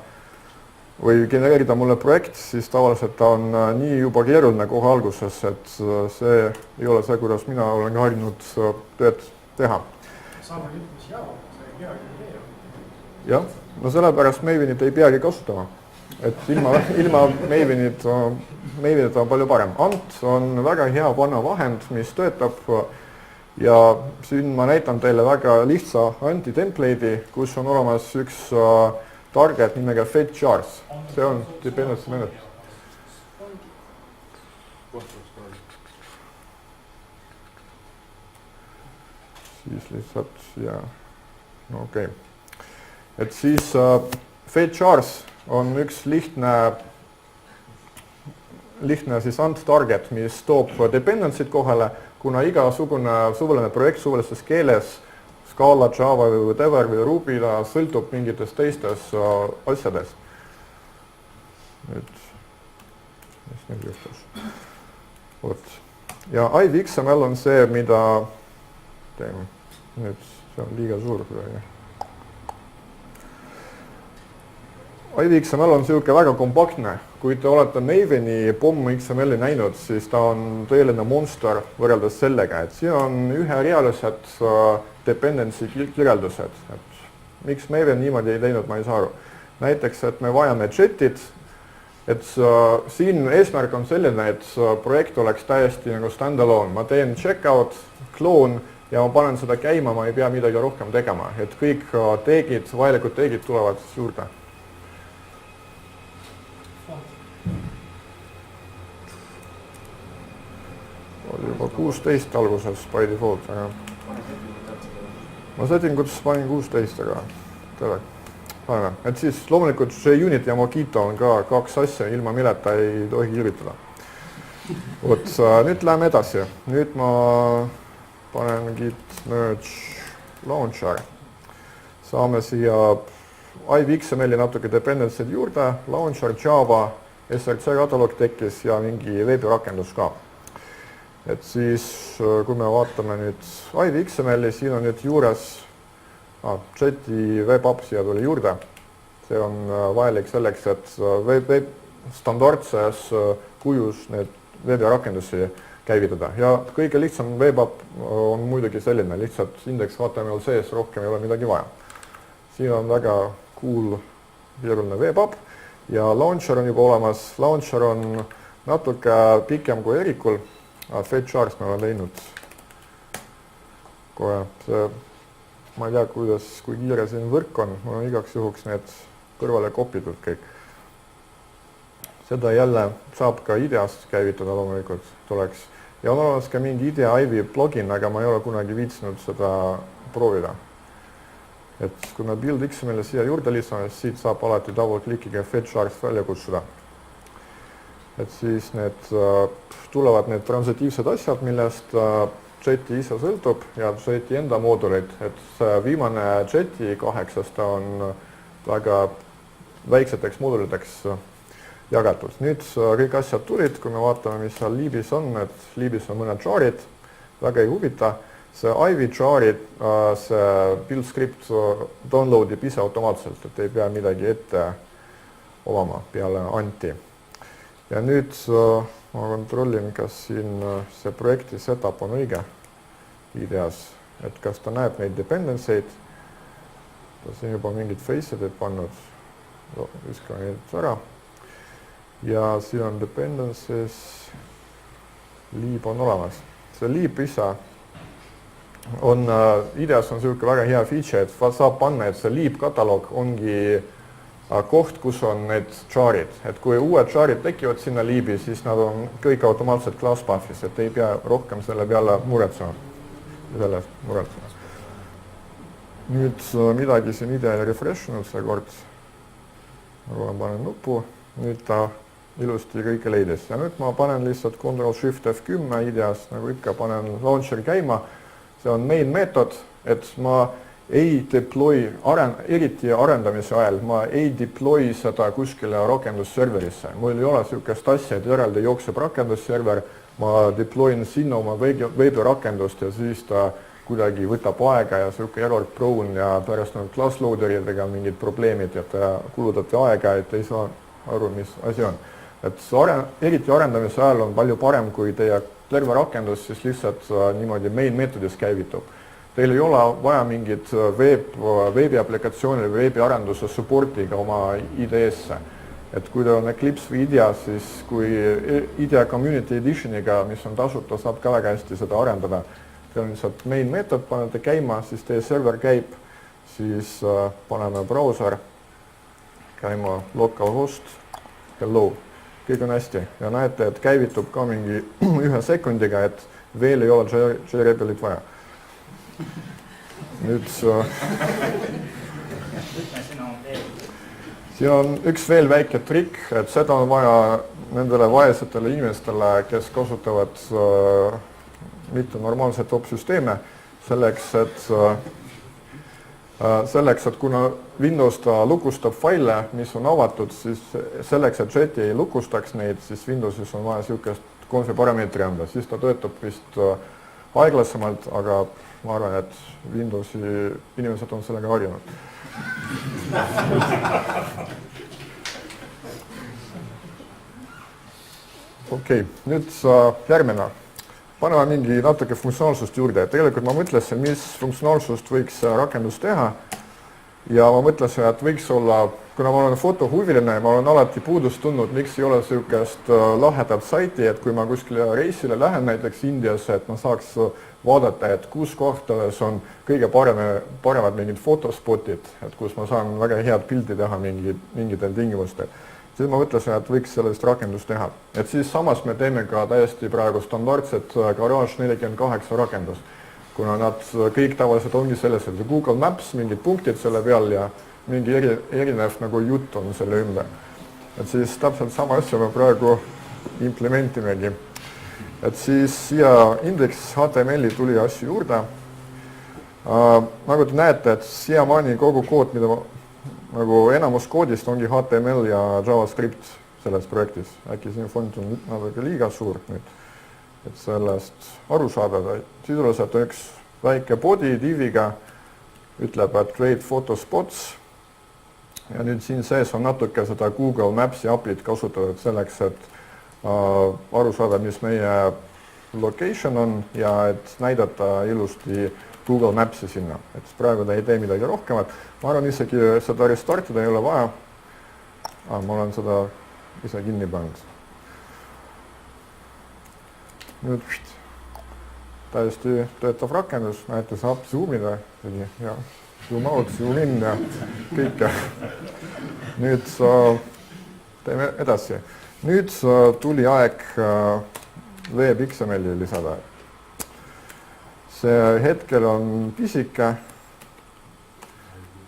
või genereerida mulle projekt, siis tavaliselt ta on nii juba keeruline kohe alguses, et see ei ole see, kuidas mina olen harjunud tööd teha. Sama nüüd, mis Java, see ei peagi teha. Jah, no sellepärast Mavenit ei peagi kasutama. Et ilma Mavenit on palju parem. Ant on väga hea panna vahend, mis töötab ja siin ma näitan teile väga lihtsa Anti template'i, kus on olemas üks target nimega fetchjars. See on dependency manager. Siis lihtsalt, ja, no okei. Et siis fetchjars on üks lihtne siis ant target, mis toob dependency'd kohale, kuna igasugune suvaline projekt suvalises keeles, Scala, Java või whatever või Ruby, ta sõltub mingitest teistes asjadest. Nüüd, mis nüüd juhtus? Vot. Ja IVXML on see, mida teeme. Nüüd see on liiga suur kuidagi. IVXML on selline väga kompaktne. Kui te olete Maveni POM XML-i näinud, siis ta on tõeline monster võrreldes sellega, et siin on üherealised dependency kirjeldused. Et miks Maven niimoodi ei teinud, ma ei saa aru. Näiteks, et me vajame jetid, et siin eesmärk on selline, et projekt oleks täiesti nagu stand-alone. Ma teen checkout, kloon ja ma panen seda käima, ma ei pea midagi rohkem tegema. Et kõik teegid, vajalikud teegid tulevad juurde. Oli juba 16 alguses by default, aga ma settinguts panin 16, aga tere. Paneme. Et siis loomulikult JUnit ja Mockito on ka kaks asja, ilma milleta ei tohi kirjutada. Vot, nüüd läheme edasi. Nüüd ma panen git merge launcher. Saame siia IVXML-i natuke dependency'd juurde, launcher, Java, SRC kataloog tekkis ja mingi veebirakendus ka. Et siis, kui me vaatame nüüd IVXML-i, siin on nüüd juures Jeti web app siia tuli juurde. See on vajalik selleks, et standardses kujus need veebirakendusi käivitada. Ja kõige lihtsam web app on muidugi selline, lihtsalt indeks HTML sees, rohkem ei ole midagi vaja. Siin on väga cool keeruline web app ja launcher on juba olemas. Launcher on natuke pikem kui Erikul. Fetchars me olen teinud kohe. Ma ei tea, kui kiire siin võrk on. Mul on igaks juhuks need kõrvale kopitud kõik. Seda jälle saab ka IDEast käivitada loomulikult tuleks. Ja on olemas ka mingi IDEA Ivy plugin, aga ma ei ole kunagi viitsinud seda proovida. Et kui me build XML-i siia juurde lisame, siit saab alati double-clickiga fetchars välja kutsuda. Et siis need tulevad need transitiivsed asjad, millest Jeti ise sõltub ja Jeti enda moodulid. Et see viimane Jeti 8 on väga väikseteks mooduliteks jagatud. Nüüd kõik asjad tulid, kui me vaatame, mis seal Libis on, et Libis on mõned jarid, väga ei huvita. See Ivy jari, see build script downloadib ise automaatselt, et ei pea midagi ette omama peale anti. Ja nüüd ma kontrollin, kas siin see projekti setup on õige IDEas, et kas ta näeb neid dependency'd. Ta siin juba mingid face'id pannud, viskame neid ära. Ja siin on dependencies, liib on olemas. See liib ise on, IDEas on selline väga hea feature, et saab panna, et see liib kataloog ongi koht, kus on need jarid. Et kui uued jarid tekivad sinna liibi, siis nad on kõik automaatselt class path'is, et ei pea rohkem selle peale muretsema. Nüüd midagi siin IDEA refreshinud see kord. Ma panen nupu, nüüd ta ilusti kõike leidis. Ja nüüd ma panen lihtsalt Ctrl-Shift-F10 IDEas, nagu ikka panen launcheri käima. See on main meetod, et ma ei deploy, eriti arendamise ajal, ma ei deploy seda kuskile rakendusserverisse. Mul ei ole sellist asja, et järelde jookseb rakendusserver, ma deployin sinna oma veebirakendust ja siis ta kuidagi võtab aega ja selline error prone ja pärast on class loaderidega mingid probleemid ja te kulutate aega, et ei saa aru, mis asi on. Et eriti arendamise ajal on palju parem, kui teie terve rakendus siis lihtsalt niimoodi main meetodis käivitub. Teil ei ole vaja mingit veebiaplikatsiooni või veebiarenduse supportiga oma IDE-sse. Et kui teil on Eclipse või IDEA, siis kui IDEA Community Editioniga, mis on tasuta, saab ka väga hästi seda arendada. Teil on lihtsalt main meetod, panete käima, siis teie server käib, siis paneme browser, käima localhost, hello. Kõik on hästi ja näete, et käivitub ka mingi 1 sekundiga, et veel ei ole JRebelit vaja. Nüüd siin on üks veel väike trikk, et seda on vaja nendele vaesetele inimestele, kes kasutavad mitte normaalset opsüsteeme, selleks, et kuna Windows ta lukustab faile, mis on avatud, siis selleks, et Jeti ei lukustaks neid, siis Windowsis on vaja sellist konfi parameetri anda, siis ta töötab vist aeglasemalt, aga ma arvan, et Windowsi inimesed on sellega harjunud. Okei, nüüd järgmine. Paneme mingi natuke funktsionaalsust juurde. Tegelikult ma mõtlesin, mis funktsionaalsust võiks rakendus teha. Ja ma mõtlesin, et võiks olla, kuna ma olen fotohuviline, ma olen alati puudust tundnud, miks ei ole sellisest lahedat saiti, et kui ma kuskile reisile lähen näiteks Indiasse, et ma saaks vaadata, et kus kohtades on kõige paremad mingid fotospotid, et kus ma saan väga head pildi teha mingitel tingimustel. Siis ma mõtlesin, et võiks sellest rakendust teha. Et siis samas me teeme ka täiesti praegu standardset Garage 48 rakendust, kuna nad kõik tavaliselt ongi selles, et Google Maps, mingid punktid selle peal ja mingi erinev nagu jutt on selle ümber. Et siis täpselt sama asja me praegu implementimegi. Et siis siia index HTML-i tuli asju juurde. Nagu te näete, et siiamaani kogu kood, mida nagu enamus koodist ongi HTML ja JavaScript selles projektis. Äkki siin fond on natuke liiga suur nüüd, et sellest aru saada. Sisuliselt on üks väike body diviga, ütleb, et create photo spots. Ja nüüd siin sees on natuke seda Google Maps'i API-t kasutatud selleks, et aru saada, mis meie location on ja et näidata ilusti Google Maps'i sinna. Et praegu ta ei tee midagi rohkemat. Ma arvan, isegi seda restartida ei ole vaja. Ma olen seda ise kinni pannud. Nüüd täiesti töötav rakendus, näete, saab zoomida ja zoom out, zoom in ja kõike. Nüüd teeme edasi. Nüüd tuli aeg WebXML-i lisada. See hetkel on pisike,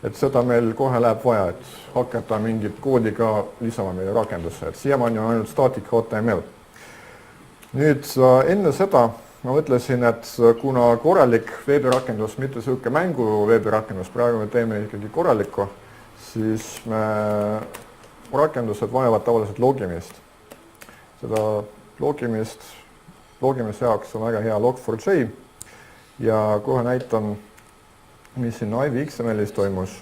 et seda meil kohe läheb vaja, et hakata mingit koodi ka lisama meie rakendusse, et siiamaani on ainult static HTML. Nüüd enne seda ma mõtlesin, et kuna korralik veebirakendus, mitte selline mängu veebirakendus, praegu me teeme ikkagi korralikku, siis rakendused vajavad tavaliselt logimist. Seda logimise jaoks on väga hea Log4j ja kohe näitan, mis siin IVXML-is toimus.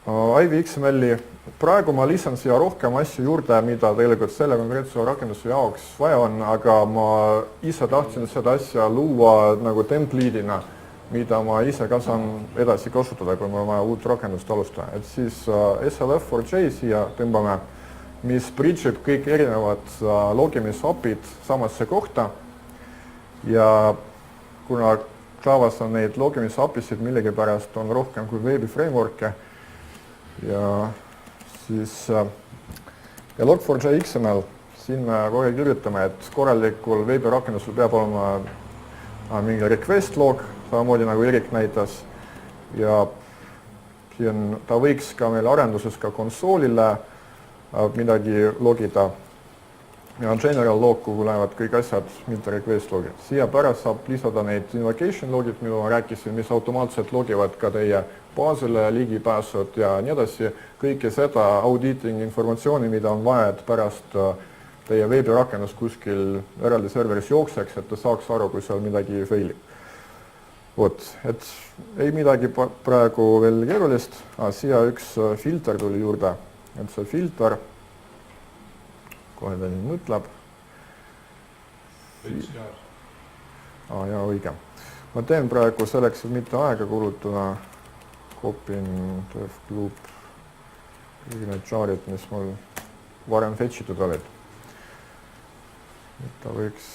IVXML-i praegu ma lisan siia rohkem asju juurde, mida tegelikult selle konkreetse rakenduse jaoks vaja on, aga ma ise tahtsin seda asja luua nagu template'ina, mida ma ise ka saan edasi kasutada, kui ma vaja uut rakendust alustada. Et siis SLF4j siia tõmbame, mis bridge'ib kõik erinevad logimisapid samasse kohta. Ja kuna Javas on neid logimisapisid millegi pärast on rohkem kui veebi framework'e ja siis Log4j XML, siin me kohe kirjutame, et korralikul veebirakendusel peab olema mingi request log, samamoodi nagu Erik näitas ja siin ta võiks ka meil arenduses ka konsoolile midagi logida. Ja on general log, kuhu lähevad kõik asjad, mitte request logid. Siia pärast saab lisada neid invocation logid, mida ma rääkisin, mis automaatselt logivad ka teie baasile ligipääsud ja nii edasi. Kõike seda auditing informatsiooni, mida on vaja, et pärast teie veebirakendus kuskil eraldi serveris jookseks, et ta saaks aru, kui seal midagi failib. Vot, et ei midagi praegu veel keerulist. Siia üks filter tuli juurde, et see filter kohe ta nüüd mõtleb. Jaa, õige. Ma teen praegu selleks, et mitte aega kulutada. Kopin devgloop kõik need jarid, mis mul varem fetšitud olid. Ta võiks...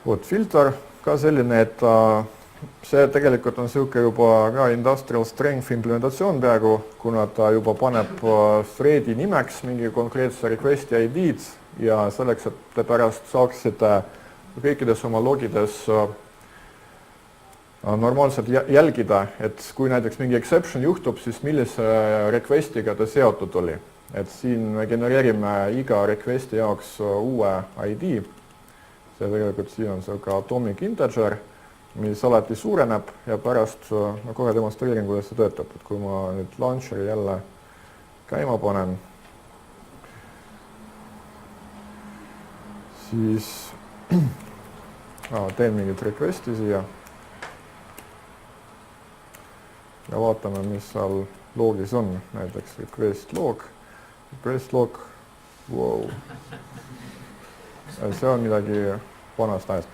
Vot, filter ka selline, et see tegelikult on selline juba ka industrial strength implementatsioon peaaegu, kuna ta juba paneb threadi nimeks mingi konkreetse requesti ID-d ja selleks, et te pärast saaksite kõikides oma logides normaalselt jälgida, et kui näiteks mingi exception juhtub, siis millise requestiga ta seotud oli. Et siin me genereerime iga requesti jaoks uue ID. See tegelikult siin on selline atomic integer, mis alati suureneb ja pärast ma kohe demonstreerin, kuidas see töötab. Et kui ma nüüd launcheri jälle käima panen, siis teen mingit requesti siia ja vaatame, mis seal loogis on, näiteks request log, wow. See on midagi vanast ajast.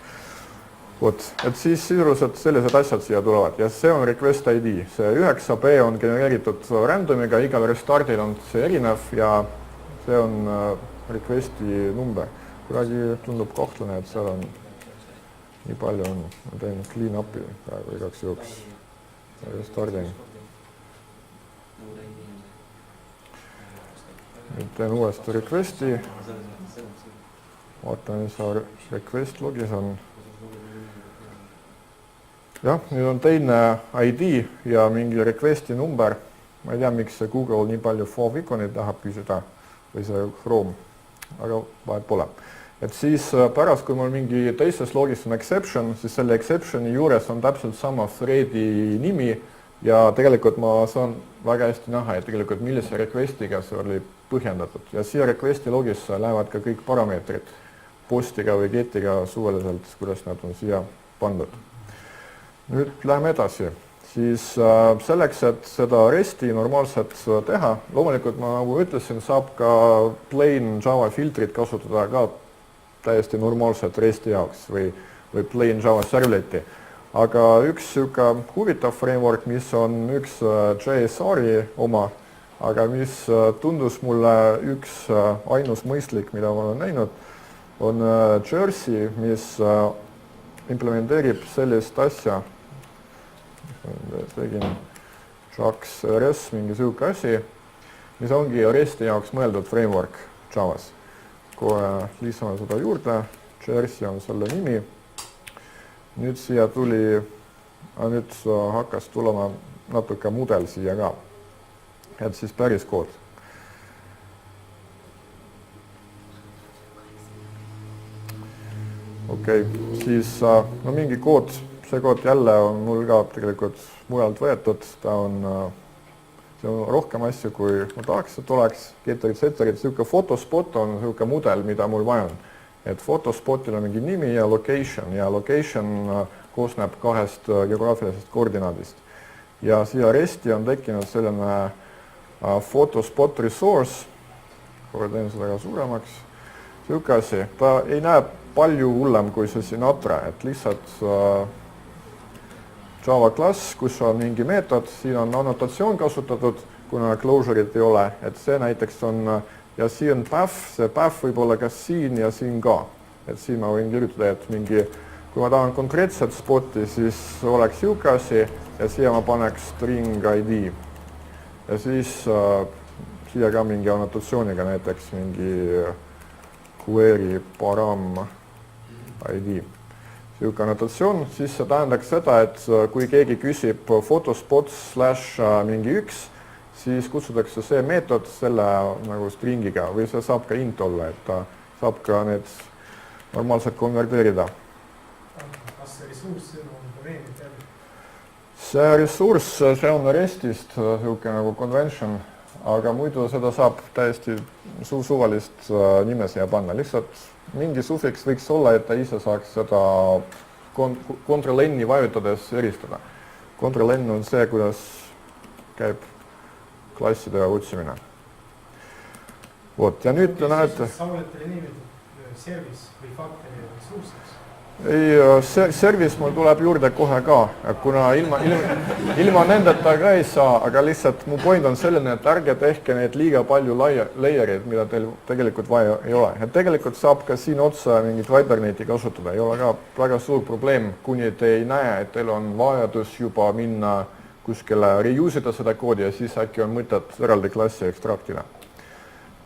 Vot, et siis sisuliselt sellised asjad siia tulevad ja see on request ID. See 9B on genereeritud randomiga, igal restardil on see erinev ja see on requesti number. Kuidagi tundub kahtlane, et seal on nii palju on. Ma teen clean up'i praegu igaks juhuks. Restardin. Nüüd teen uuesti requesti. Vaatan, mis seal request logis on. Jah, nüüd on teine ID ja mingi requesti number. Ma ei tea, miks see Google nii palju faviconi tahab küsida või see Chrome, aga vahet pole. Et siis pärast, kui mul mingi teises logis on exception, siis selle exceptioni juures on täpselt sama threadi nimi ja tegelikult ma saan väga hästi näha, et tegelikult millise requestiga see oli põhjendatud. Ja siia requesti logis lähevad ka kõik parameetrid postiga või getiga suvaliselt, kuidas nad on siia pandud. Nüüd läheme edasi. Siis selleks, et seda REST-i normaalselt teha, loomulikult ma nagu ütlesin, saab ka plain Java filtrit kasutada ka täiesti normaalselt REST-i jaoks või plain Java servleti. Aga üks siuke huvitav framework, mis on üks JSR-i oma, aga mis tundus mulle üks ainus mõistlik, mida ma olen näinud, on Jersey, mis implementeerib sellist asja, tegin JAX-RS, mingi siuke asi, mis ongi REST-i jaoks mõeldud framework Javas. Kohe lisame seda juurde, Jersey on selle nimi. Nüüd siia tuli, nüüd hakkas tulema natuke mudel siia ka, et siis päris kood. Okei, siis no mingi kood, see kood jälle on mul ka tegelikult mujalt võetud, see on rohkem asju, kui ma tahaks, et oleks, getterid, setterid, siuke fotospot on siuke mudel, mida mul vaja on. Et fotospotil on mingi nimi ja location koosneb kahest geograafilisest koordinaadist. Ja siia REST-i on tekkinud selline fotospot resource, kohe teen seda ka suuremaks, siuke asi, ta ei näe palju hullem kui see Sinatra, et lihtsalt Java klass, kus on mingi meetod, siin on annotatsioon kasutatud, kuna closure'it ei ole, et see näiteks on, ja siin on path, see path võib olla kas siin ja siin ka. Et siin ma võin kirjutada, et mingi, kui ma tahan konkreetset spoti, siis oleks siuke asi ja siia ma paneks string ID. Ja siis siia ka mingi annotatsiooniga näiteks mingi query param ID. Siuke annotatsioon, siis see tähendaks seda, et kui keegi küsib photospot/ mingi 1, siis kutsutakse see meetod selle nagu stringiga või see saab ka int olla, et ta saab ka need normaalselt konverteerida. Kas see ressurss on domeeni peal? See ressurss, see on REST-ist siuke nagu convention, aga muidu seda saab täiesti suvalist nime siia panna. Lihtsalt mingi sufiks võiks olla, et ta ise saaks seda Ctrl-N-i vajutades eristada. Ctrl-N on see, kuidas käib klasside otsimine. Vot, ja nüüd te näete... Sa olete nimetud service või factory ressurssiks? Ei, service mul tuleb juurde kohe ka, kuna ilma nendeta ka ei saa, aga lihtsalt mu point on selline, et ärge tehke neid liiga palju layerid, mida teil tegelikult vaja ei ole. Et tegelikult saab ka siin otsa mingit Hibernati kasutada, ei ole ka väga suur probleem, kuni te ei näe, et teil on vajadus juba minna kuskile reusida seda koodi ja siis äkki on mõtet eraldi klassi ekstraktida.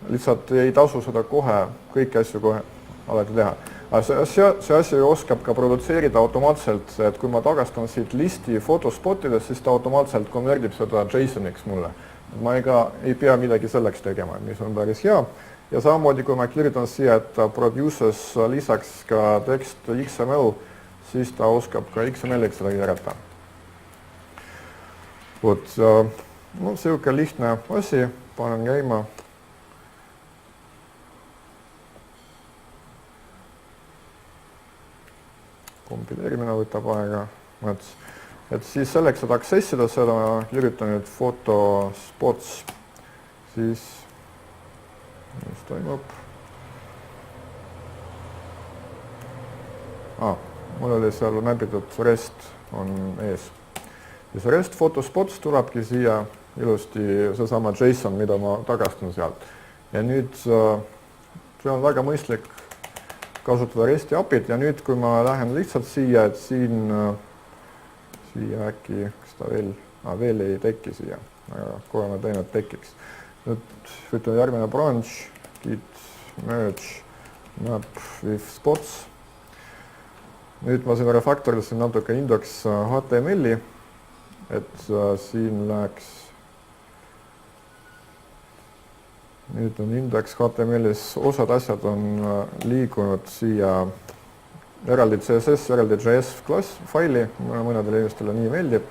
Lihtsalt ei tasu seda kohe, kõiki asju kohe alati teha. See asi oskab ka produtseerida automaatselt, et kui ma tagastan siit listi fotospotidest, siis ta automaatselt konvertib seda JSON-iks mulle. Ma ei pea midagi selleks tegema, mis on päris hea. Ja samamoodi, kui ma kirjutan siia, et produces lisaks ka tekst XML, siis ta oskab ka XML-iks seda keerata. Vot, no siuke lihtne asi. panen käima. Kompileerimine võtab aega. Et siis selleks, et accessida seda, kirjutan nüüd photospots, siis mis toimub? Mul oli seal näpitud REST on ees. Ja see REST photospots tulebki siia ilusti seesama JSON, mida ma tagastan sealt. Ja nüüd see on väga mõistlik kasutada REST-i API-t ja nüüd, kui ma lähen lihtsalt siia, et siia äkki, kas ta veel ei teki siia, aga kohe ma teen, et tekiks. Nüüd ütleme järgmine branch, git merge map with spots. Nüüd ma siin refaktoridasin natuke index HTML-i, et siin läheks, nüüd on index HTML-is, osad asjad on liigunud siia eraldi CSS, eraldi JS klass faili, mõnedele inimestele nii meeldib.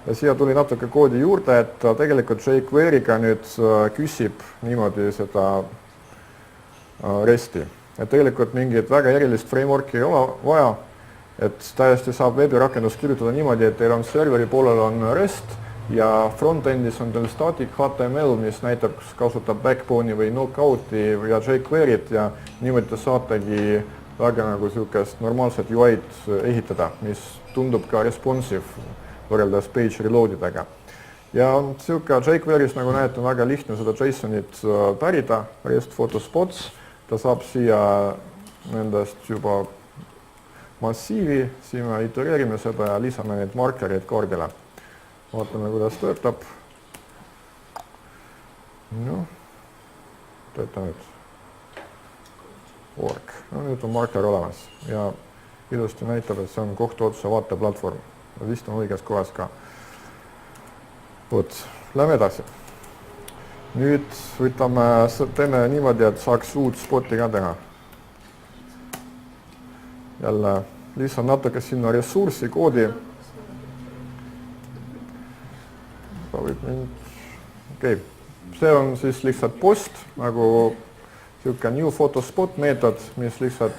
Ja siia tuli natuke koodi juurde, et tegelikult jQuery'ga nüüd küsib niimoodi seda REST-i. Et tegelikult mingit väga erilist frameworki ei ole vaja, et täiesti saab veebirakendust kirjutada niimoodi, et teil on serveri poolel on REST ja frontendis on teil static HTML, mis näitab, kas kasutab backbone'i või knockouti ja jQuery't ja niimoodi te saategi väga nagu niisugust normaalset UI'd ehitada, mis tundub ka responsive võrreldes page reloadidega. Ja niisugune jQuery's, nagu näete, on väga lihtne seda JSONit pärida, REST photospots, ta saab siia nendest juba massiivi, siin me itereerime seda ja lisame neid markereid kaardile. Vaatame, kuidas töötab. Tööta nüüd. Org. Nüüd on marker olemas ja ilusti näitab, et see on kohtu otsa vaateplatvorm. Vist on õiges kohas ka. Lähme edasi. Nüüd teeme niimoodi, et saaks uut spoti ka teha. Jälle lisan natuke sinna ressurssi koodi. See on siis lihtsalt post, nagu niisugune new photospot meetod, mis lihtsalt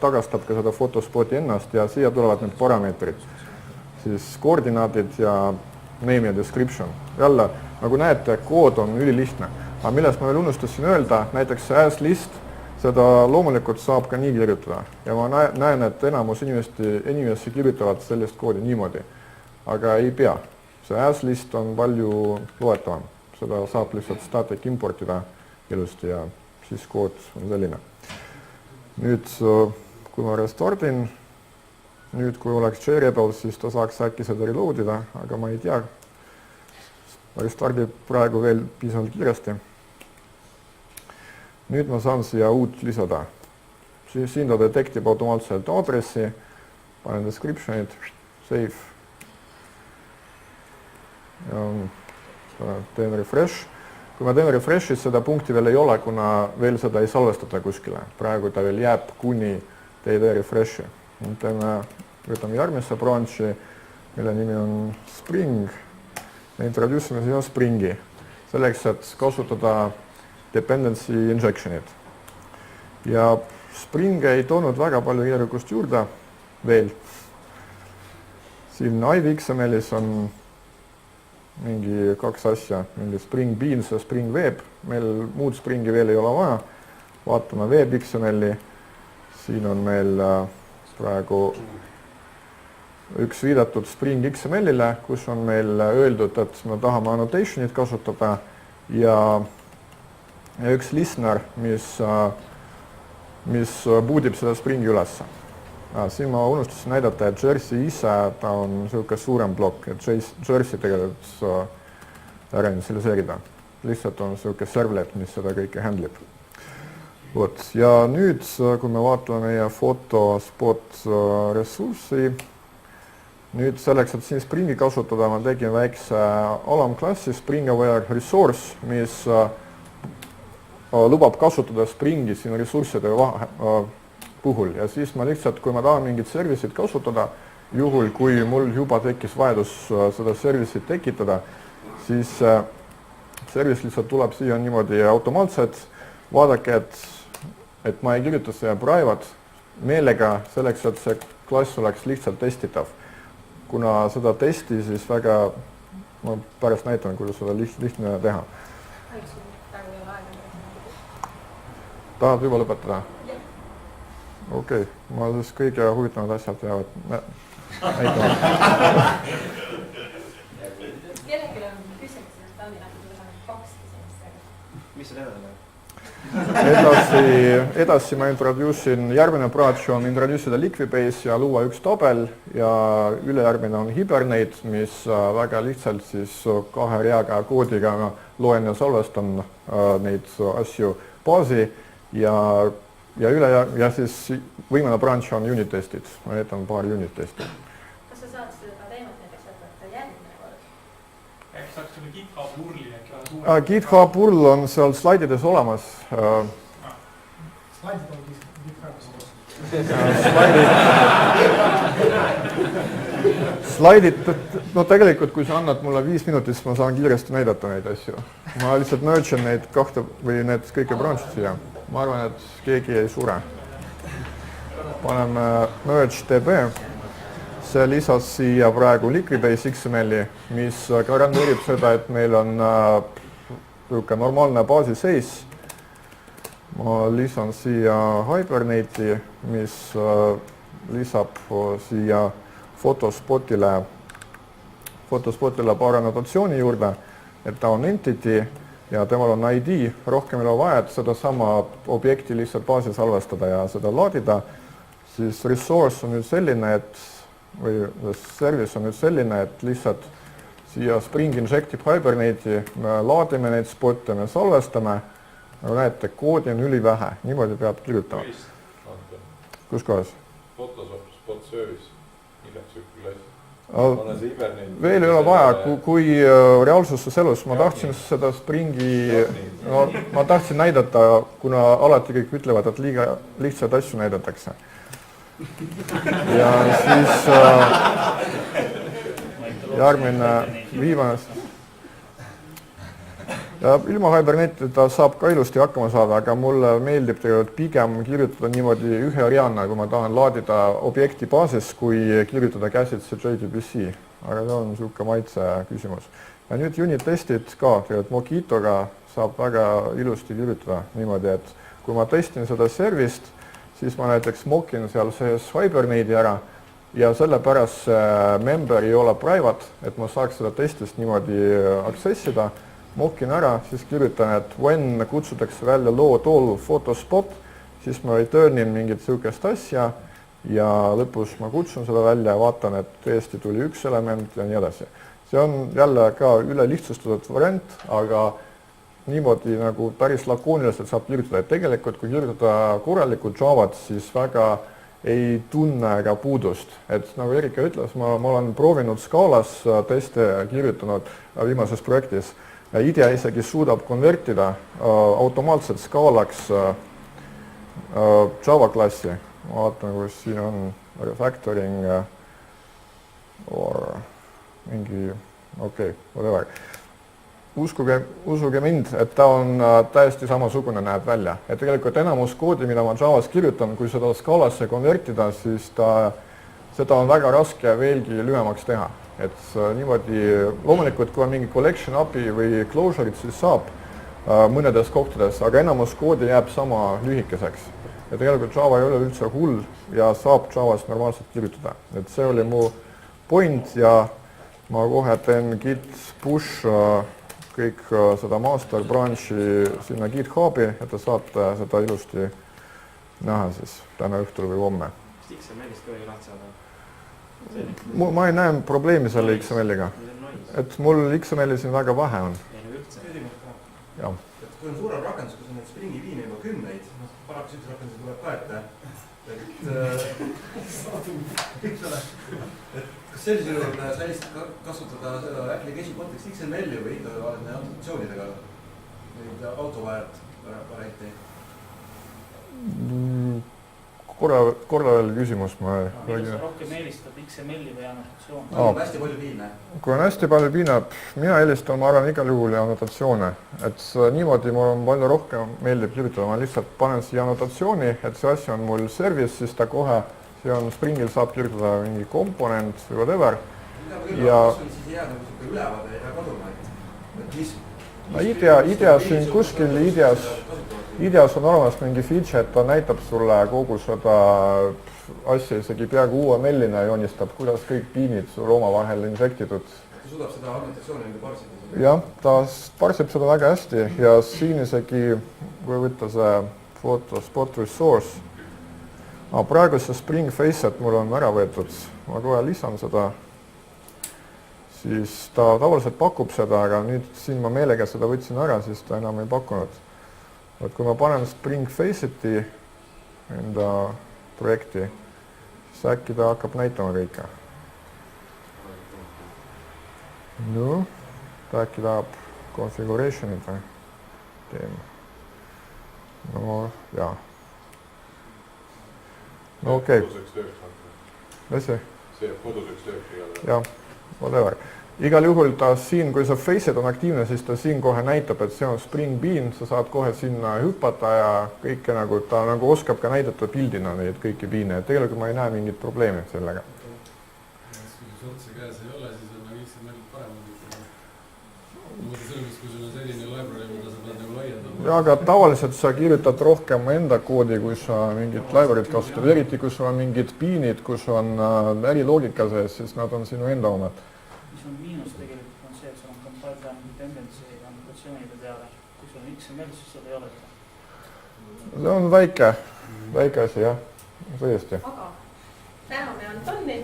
tagastab ka seda photospoti ennast ja siia tulevad need parameetrid, siis koordinaadid ja name ja description. Jälle, nagu näete, kood on ülilihtne, aga millest ma veel unustasin öelda, näiteks see as list, seda loomulikult saab ka nii kirjutada ja ma näen, et enamus inimesi kirjutavad sellist koodi niimoodi, aga ei pea. See as list on palju loetavam, seda saab lihtsalt static importida ilusti ja siis kood on selline. Nüüd, kui ma restartin, nüüd kui oleks JRebel, siis ta saaks äkki seda reloadida, aga ma ei tea. Restardib praegu veel piisavalt kiiresti. Nüüd ma saan siia uut lisada. Siin ta detektib automaatselt aadressi, panen description'id, save. Ja teen refresh. Kui ma teen refresh, siis seda punkti veel ei ole, kuna veel seda ei salvestata kuskile. Praegu ta veel jääb kuni te ei tee refreshi. Võtame järgmisse branchi, mille nimi on Spring. Ja introduceme siia Springi. Selleks, et kasutada dependency injection'id. Ja Spring ei toonud väga palju keerukust juurde veel. Siin IVXML-is on mingi kaks asja, mingi Spring Beans ja Spring Web. Meil muud Springi veel ei ole vaja. Vaatame WebXML-i. Siin on meil praegu üks viidatud Spring XML-ile, kus on meil öeldud, et me tahame annotation'id kasutada ja üks listener, mis bootib seda Springi ülesse. Siin ma unustasin näidata, et Jersey ise ta on niisugune suurem blokk, et Jersey tegelikult ära initialiseerida. Lihtsalt on niisugune servlet, mis seda kõike handlib. Ja nüüd, kui me vaatame meie photospot ressurssi, nüüd selleks, et siin Springi kasutada, ma tegin väikse alamklassi SpringAware Resource, mis lubab kasutada Springi siin ressursside puhul ja siis ma lihtsalt, kui ma tahan mingit service'it kasutada, juhul kui mul juba tekkis vajadus seda service'it tekitada, siis service lihtsalt tuleb siia niimoodi automaatselt. Vaadake, et ma ei kirjuta see private meelega selleks, et see klass oleks lihtsalt testitav. Kuna seda testi, siis väga, ma pärast näitan, kuidas seda lihtne teha. Tahad juba lõpetada? Okei, ma siis kõige huvitavad asjad jäävad näitama. Kellelgi on küsimus, et Anni läheb 2 küsimust. Mis on edasi? Edasi ma introduce'in, järgmine branch on introduce'ida Liquibase ja luua üks tabel ja ülejärgmine on Hibernate, mis väga lihtsalt siis 2 reaga koodiga loen ja salvestan neid asju baasi ja siis viimane branch on unit testid. Ma näitan paar unit testi. Kas sa saad seda teemat näiteks võtta järgmine kord? Äkki saaks selle GitHub URL-i GitHub URL on seal slaidides olemas. Slaidid on GitHubis. Slaidid, no tegelikult kui sa annad mulle 5 minutit, siis ma saan kiiresti näidata neid asju. Ma lihtsalt merge'in neid 2 või need kõike branch'id siia. Ma arvan, et keegi ei sure. Paneme merge db. See lisas siia praegu Liquibase XML-i, mis garanteerib seda, et meil on normaalne baasiseis. Ma lisan siia Hibernate'i, mis lisab siia Photospotile paar annotatsiooni juurde, et ta on entity ja temal on ID, rohkem ei ole vaja, et seda sama objekti lihtsalt baasi salvestada ja seda laadida, siis resource on nüüd selline, või service on nüüd selline, et lihtsalt siia Spring injectib Hibernate'i, me laadime neid spotte, me salvestame, nagu näete, koodi on ülivähe, niimoodi peab kirjutama. Kus kohas? Photoshop spot service, milleks üks klass. Veel ei ole vaja, kui reaalsuses elus ma tahtsin seda Springi, no ma tahtsin näidata, kuna alati kõik ütlevad, et liiga lihtsaid asju näidatakse. Ja siis järgmine viimane. Ja ilma Hibernate'ita saab ka ilusti hakkama saada, aga mulle meeldib tegelikult pigem kirjutada niimoodi ühe reana, kui ma tahan laadida objekti baasis, kui kirjutada käsitsi JDBC. Aga see on niisugune maitse küsimus. Ja nüüd unit testid ka, tegelikult Mojitoga saab väga ilusti kirjutada niimoodi, et kui ma testin seda servist, siis ma näiteks mokin seal sees Hibernate'i ära ja sellepärast see member ei ole private, et ma saaks seda testist niimoodi accessida. Mokin ära, siis kirjutan, et when kutsutakse välja load all photospot, siis ma returnin mingit sihukest asja ja lõpus ma kutsun seda välja ja vaatan, et tõesti tuli üks element ja nii edasi. See on jälle ka üle lihtsustatud variant, aga niimoodi nagu päris lakooniliselt saab kirjutada, et tegelikult kui kirjutada korralikult Javat, siis väga ei tunne ka puudust. Et nagu Erika ütles, ma olen proovinud Scalas teste kirjutanud viimases projektis. IDEA isegi suudab konvertida automaatselt Scalaks Java klassi. Ma vaatan, kus siin on refactoring or mingi, whatever. Usuge mind, et ta on täiesti samasugune näeb välja. Et tegelikult enamus koodi, mida ma Javas kirjutan, kui seda Scalasse konvertida, siis seda on väga raske veelgi lühemaks teha. Et niimoodi, loomulikult kui on mingi collection API või closure'id, siis saab mõnedes kohtades, aga enamus koodi jääb sama lühikeseks. Ja tegelikult Java ei ole üldse hull ja saab Javas normaalselt kirjutada. Et see oli mu point ja ma kohe teen git push kõik seda master branch'i sinna GitHubi, et te saate seda ilusti näha siis täna õhtul või homme. Kas XML-ist ka ei lahti saada? Ma ei näe probleemi selle XML-iga, et mul XML-i siin väga vähe on. Ja. Kui on suurem rakendus, kus on need Springi viime juba 10, paraku üks rakendus tuleb ka ette. Kas sellisel juhul sa lihtsalt kasutada seda application context XML-i või ikka oled annotatsioonidega autovajad varianti? korra veel küsimus, ma mida sa rohkem eelistad, XML-i või annotatsioon? On hästi palju piine. Kui on hästi palju piine, mina eelistan, ma arvan, igal juhul annotatsioone. Et niimoodi mul on palju rohkem meeldib kirjutada, ma lihtsalt panen siia annotatsiooni, et see asi on mul service, siis ta kohe, see on Springil saab kirjutada mingi komponent või whatever. Ja siis ei jää nagu ülevaade ja kaduma, et mis ideas siin kuskil ideas on olemas mingi feature, et ta näitab sulle kogu seda asja isegi peaaegu UML-ina joonistab, kuidas kõik piinid sul omavahel insektitud. Ta suudab seda annotatsiooni parsida? Jah, ta parsib seda väga hästi ja siin isegi, kui võtta see foto spot resource, praegu see Spring Facet mul on ära võetud, ma kohe lisan seda, siis ta tavaliselt pakub seda, aga nüüd siin ma meelega seda võtsin ära, siis ta enam ei pakkunud. Et kui ma panen Spring Faceti enda projekti, siis äkki ta hakkab näitama kõike. No, ta äkki tahab configuration'id või teeme. No, jaa. No okei. Mis see? See jääb koduseks tööks igale. Jah, whatever. Igal juhul ta siin, kui see Facet on aktiivne, siis ta siin kohe näitab, et see on Spring Bean, sa saad kohe sinna hüpata ja kõike nagu, ta nagu oskab ka näidata pildina neid kõiki piine, et tegelikult ma ei näe mingit probleemi sellega. Kui sul otse käes ei ole, siis on nagu XML paremad. Muuta selles, kui sul on selline library, mida sa pead nagu laiendama. Ja, aga tavaliselt sa kirjutad rohkem enda koodi, kui sa mingit library't kasutad, eriti kui sul on mingid piinid, kus on äriloogika sees, siis nad on sinu enda omad. Mis on miinus tegelikult on see, et sul on compile time dependency annotatsioonide peale. Kui sul on XML, siis seda ei ole. See on väike asi, jah, tõesti. Aga täname Antoni.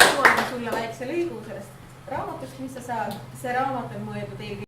Toon sulle väikse lõigu sellest raamatust, mis sa saad. See raamat on mõeldud